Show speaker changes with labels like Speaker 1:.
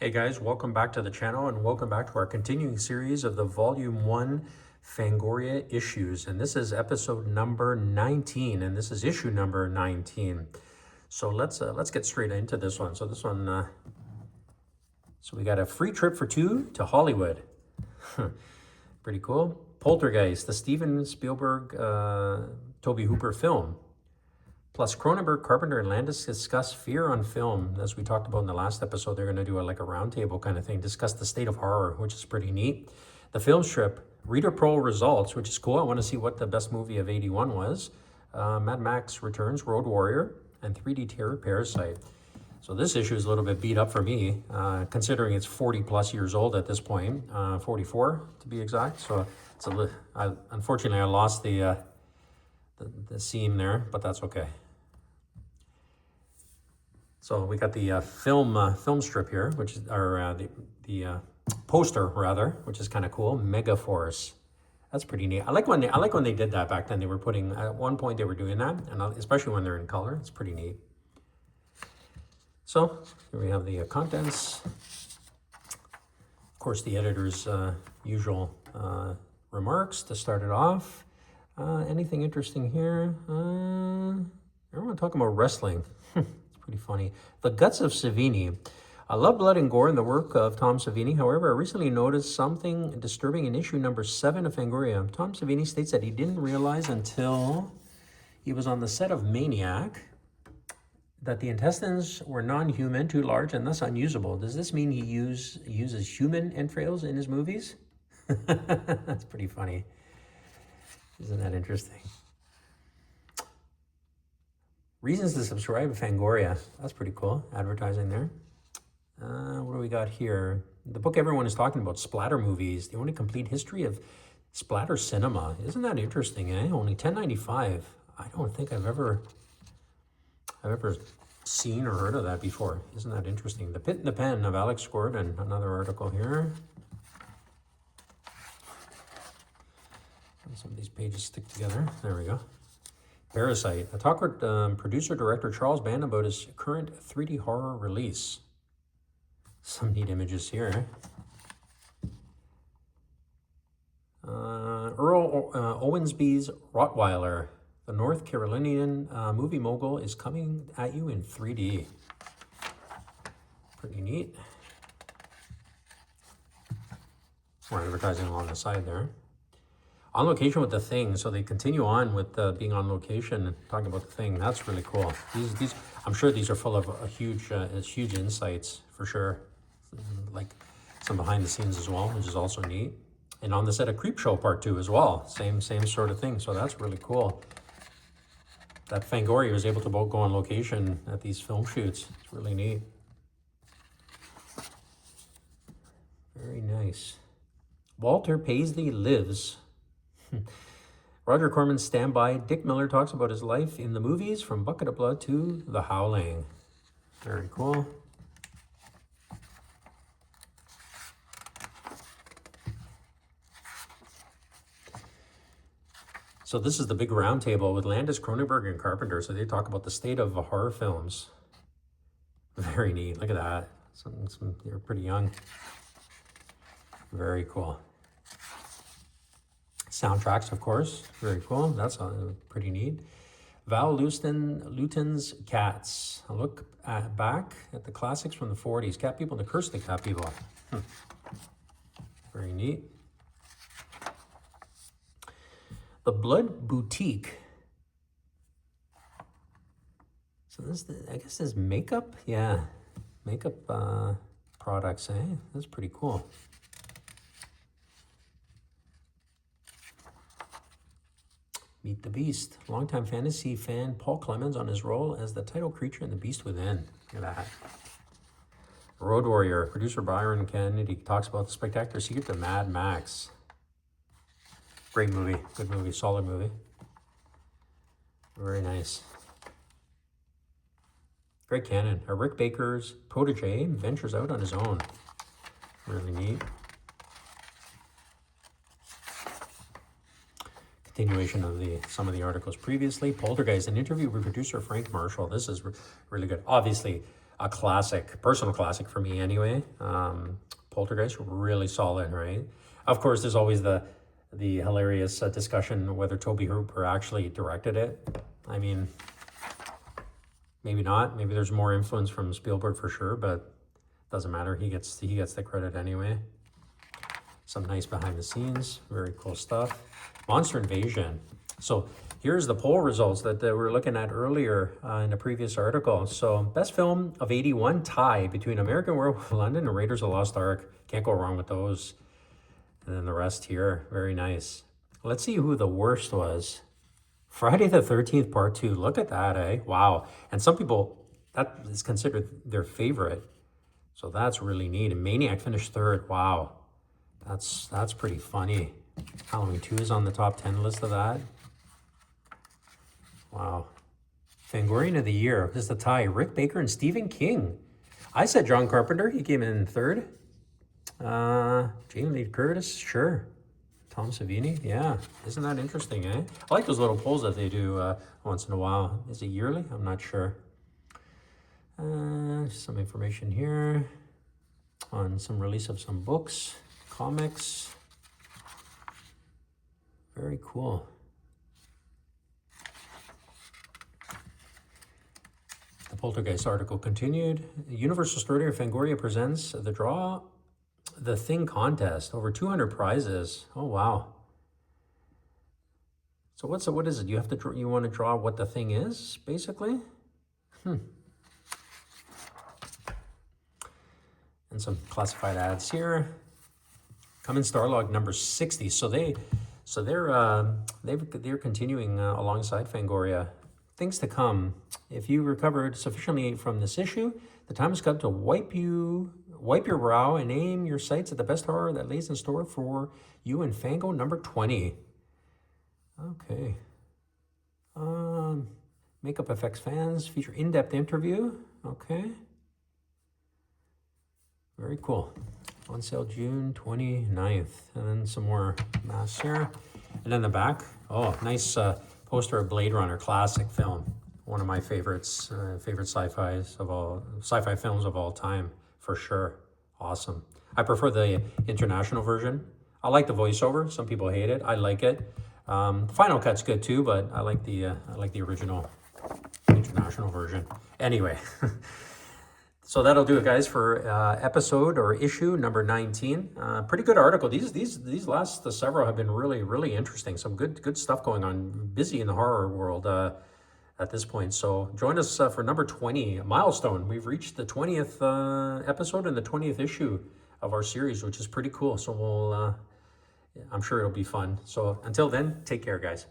Speaker 1: Hey guys, welcome back to the channel and welcome back to our continuing series of the Volume 1 Fangoria issues. And this is episode number 19 and this is issue number 19. So let's get straight into this one. So this one, so we got a free trip for two to Hollywood. Pretty cool. Poltergeist, the Steven Spielberg, Tobe Hooper film. Plus, Cronenberg, Carpenter, and Landis discuss fear on film. As we talked about in the last episode, they're going to do like a roundtable kind of thing, discuss the state of horror, which is pretty neat. The film strip, reader poll results, which is cool. I want to see what the best movie of 81 was. Mad Max Returns, Road Warrior, and 3D Terror Parasite. So this issue is a little bit beat up for me, considering it's 40 plus years old at this point, 44 to be exact. So it's unfortunately I lost the seam there, but that's okay. So we got the film strip here, which is the poster rather, which is kind of cool. Megaforce, that's pretty neat. I like when they did that back then. They were putting at one point they were doing that, and especially when they're in color, it's pretty neat. So here we have the contents. Of course, the editor's usual remarks to start it off. Anything interesting here? Everyone talking about wrestling. Pretty funny. The Guts of Savini. I love blood and gore in the work of Tom Savini. However, I recently noticed something disturbing in issue number 7 of Fangoria. Tom Savini states that he didn't realize until he was on the set of Maniac that the intestines were non-human, too large, and thus unusable. Does this mean he uses human entrails in his movies? That's pretty funny. Isn't that interesting? Reasons to subscribe to Fangoria. That's pretty cool. Advertising there. What do we got here? The book everyone is talking about, Splatter Movies. The only complete history of splatter cinema. Isn't that interesting, eh? Only $10.95. I don't think I've ever seen or heard of that before. Isn't that interesting? The Pit and the Pen of Alex Gordon. Another article here. Some of these pages stick together. There we go. Parasite. I talked with producer-director Charles Band about his current 3D horror release. Some neat images here. Earl Owensby's Rottweiler. The North Carolinian movie mogul is coming at you in 3D. Pretty neat. More advertising along the side there. On location with The Thing, so they continue on with being on location and talking about The Thing. That's really cool. These I'm sure these are full of huge insights for sure, like some behind the scenes as well, which is also neat. And on the set of Creepshow Part 2 as well, same sort of thing. So that's really cool. That Fangoria was able to go on location at these film shoots. It's really neat. Very nice. Walter Paisley Lives. Roger Corman's Standby. Dick Miller talks about his life in the movies from Bucket of Blood to The Howling. Very cool. So this is the big round table with Landis, Cronenberg, and Carpenter. So they talk about the state of horror films. Very neat. Look at that. They're pretty young. Very cool. Soundtracks, of course, very cool. That's pretty neat. Val Lewton's Cats. A look back at the classics from the 40s. Cat People and the Curse of the Cat People. Very neat. The Blood Boutique. So this, I guess, is makeup. Yeah, makeup products. Eh, that's pretty cool. Meet the Beast. Longtime fantasy fan Paul Clemens on his role as the title creature in The Beast Within. Look at that. Road Warrior. Producer Byron Kennedy talks about the spectacular secret to Mad Max. Great movie. Good movie. Solid movie. Very nice. Greg Cannon. Rick Baker's protege ventures out on his own. Really neat. Continuation of some of the articles previously. Poltergeist, an interview with producer Frank Marshall. This is really good. Obviously, a classic, personal classic for me anyway. Poltergeist, really solid, right? Of course, there's always the hilarious discussion whether Tobe Hooper actually directed it. I mean, maybe not. Maybe there's more influence from Spielberg for sure, but doesn't matter. He gets the credit anyway. Some nice behind the scenes, very cool stuff. Monster Invasion. So here's the poll results that we were looking at earlier in a previous article. So best film of 81, tie between American Werewolf in London and Raiders of the Lost Ark. Can't go wrong with those. And then the rest here, very nice. Let's see who the worst was. Friday the 13th Part 2. Look at that, eh? Wow. And some people, that is considered their favorite. So that's really neat. And Maniac finished third. Wow. That's pretty funny. Halloween 2 is on the top 10 list of that. Wow. Fangorian of the Year. This is the tie. Rick Baker and Stephen King. I said John Carpenter. He came in third. Jamie Lee Curtis. Sure. Tom Savini. Yeah. Isn't that interesting, eh? I like those little polls that they do once in a while. Is it yearly? I'm not sure. Some information here on some release of some books, comics. Very cool. The Poltergeist article continued. Universal Studio Fangoria presents the Draw the Thing contest. Over 200 prizes. Oh, wow. So what is it? You have to you want to draw what the thing is, basically? And some classified ads here. Come in Starlog number 60. So they're continuing alongside Fangoria. Things to come. If you recovered sufficiently from this issue, the time has come to wipe your brow and aim your sights at the best horror that lays in store for you in Fango number 20. Okay. Makeup Effects fans feature in-depth interview. Okay. Very cool. On sale June 29th. And then some more masks here. And then the back. Oh, nice poster of Blade Runner, classic film. One of my favorites, favorite sci-fi films of all time, for sure. Awesome. I prefer the international version. I like the voiceover. Some people hate it. I like it. Final Cut's good too, but I like the original international version. Anyway, so that'll do it, guys, for episode or issue number 19. Pretty good article. These last several have been really interesting. Some good stuff going on. Busy in the horror world at this point. So join us for number 20, milestone. We've reached the 20th episode and the 20th issue of our series, which is pretty cool. So I'm sure it'll be fun. So until then, take care, guys.